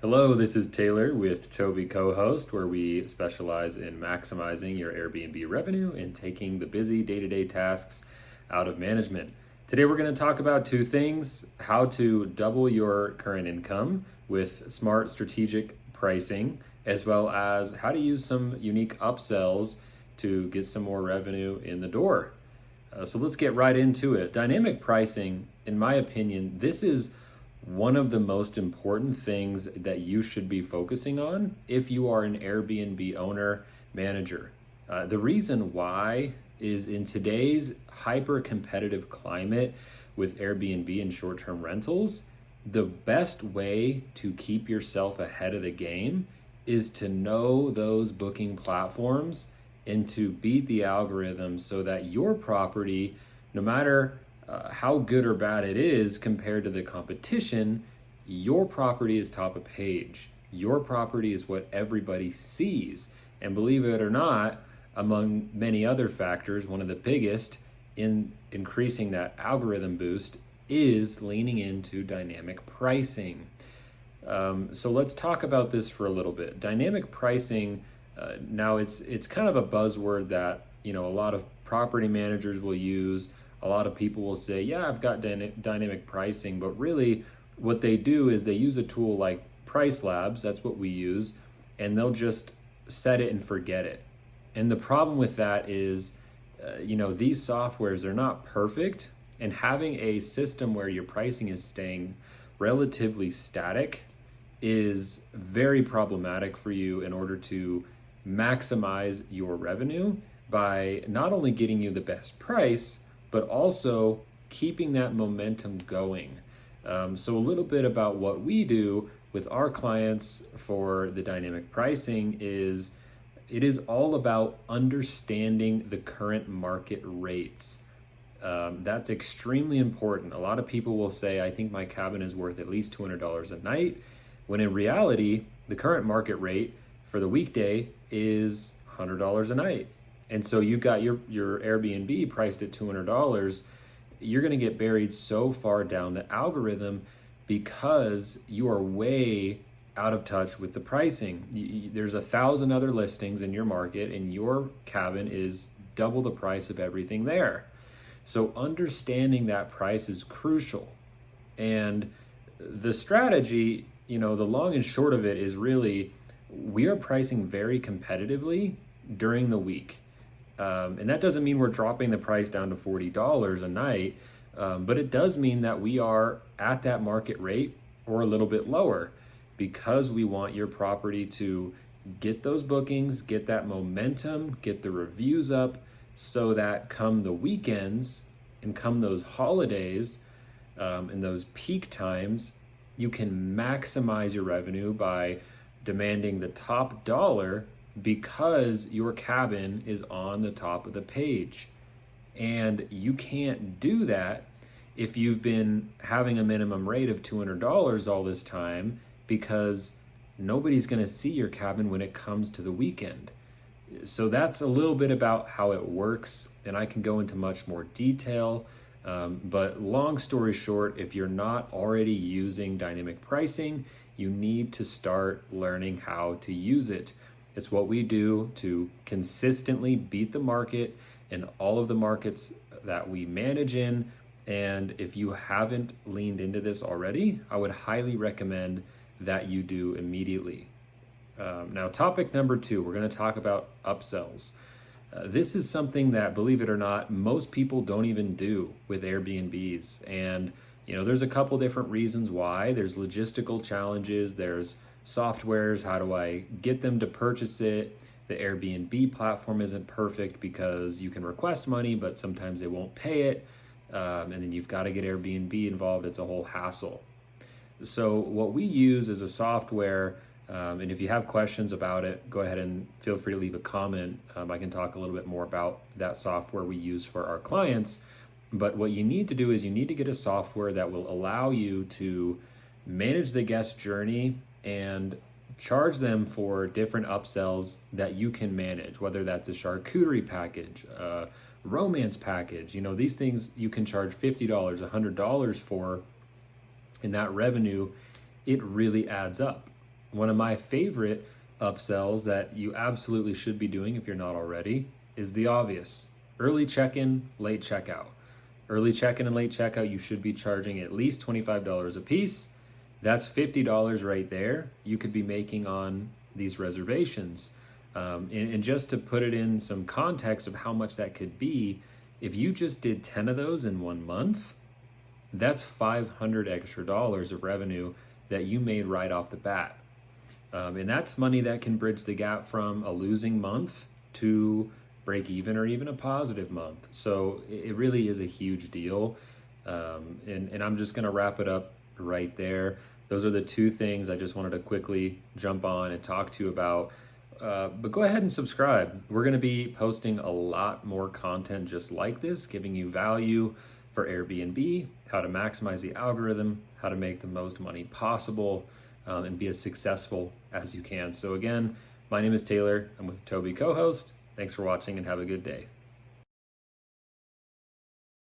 Hello, this is Taylor with TobbiCo-Host, where we specialize in maximizing your Airbnb revenue and taking the busy day-to-day tasks out of management. Today we're going to talk about two things: how to double your current income with smart strategic pricing, as well as how to use some unique upsells to get some more revenue in the door. So let's get right into it. Dynamic pricing, in my opinion, this is one of the most important things that you should be focusing on if you are an Airbnb owner manager. The reason why is in today's hyper competitive climate with Airbnb and short-term rentals, the best way to keep yourself ahead of the game is to know those booking platforms and to beat the algorithm so that your property, no matter how good or bad it is compared to the competition, your property is top of page. Your property is what everybody sees. And believe it or not, among many other factors, one of the biggest in increasing that algorithm boost is leaning into dynamic pricing. So let's talk about this for a little bit. Dynamic pricing, now it's kind of a buzzword that a lot of property managers will use. A lot of people will say, yeah, I've got dynamic pricing, but really what they do is they use a tool like PriceLabs, that's what we use, and they'll just set it and forget it. And the problem with that is, these softwares are not perfect, and having a system where your pricing is staying relatively static is very problematic for you in order to maximize your revenue by not only getting you the best price, but also keeping that momentum going. So a little bit about what we do with our clients for the dynamic pricing is it is all about understanding the current market rates. That's extremely important. A lot of people will say, I think my cabin is worth at least $200 a night, when in reality, the current market rate for the weekday is $100 a night. And so you got your Airbnb priced at $200, you're going to get buried so far down the algorithm because you are way out of touch with the pricing. There's 1,000 other listings in your market and your cabin is double the price of everything there. So understanding that price is crucial. And the strategy, the long and short of it is really we are pricing very competitively during the week. And that doesn't mean we're dropping the price down to $40 a night, but it does mean that we are at that market rate or a little bit lower because we want your property to get those bookings, get that momentum, get the reviews up so that come the weekends and come those holidays and those peak times, you can maximize your revenue by demanding the top dollar because your cabin is on the top of the page. And you can't do that if you've been having a minimum rate of $200 all this time because nobody's going to see your cabin when it comes to the weekend. So that's a little bit about how it works, and I can go into much more detail. But long story short, if you're not already using dynamic pricing, you need to start learning how to use it. It's what we do to consistently beat the market in all of the markets that we manage in. And if you haven't leaned into this already, I would highly recommend that you do immediately. Now, topic number 2, we're going to talk about upsells. This is something that, believe it or not, most people don't even do with Airbnbs. And, there's a couple different reasons why. There's logistical challenges, there's softwares, how do I get them to purchase it? The Airbnb platform isn't perfect because you can request money, but sometimes they won't pay it. And then you've got to get Airbnb involved. It's a whole hassle. So what we use is a software, and if you have questions about it, go ahead and feel free to leave a comment. I can talk a little bit more about that software we use for our clients. But what you need to do is you need to get a software that will allow you to manage the guest journey and charge them for different upsells that you can manage, whether that's a charcuterie package, a romance package. These things you can charge $50, $100 for, and that revenue, it really adds up. One of my favorite upsells that you absolutely should be doing if you're not already is the obvious: early check-in, late checkout. Early check-in and late checkout, you should be charging at least $25 a piece. That's $50 right there you could be making on these reservations. And just to put it in some context of how much that could be, if you just did 10 of those in 1 month, that's $500 extra of revenue that you made right off the bat. And that's money that can bridge the gap from a losing month to break even or even a positive month. So it really is a huge deal. And I'm just going to wrap it up right there. Those are the two things I just wanted to quickly jump on and talk to you about. But go ahead and subscribe. We're going to be posting a lot more content just like this, giving you value for Airbnb, how to maximize the algorithm, how to make the most money possible, and be as successful as you can. So again, my name is Taylor. I'm with TobbiCo-Host. Thanks for watching and have a good day.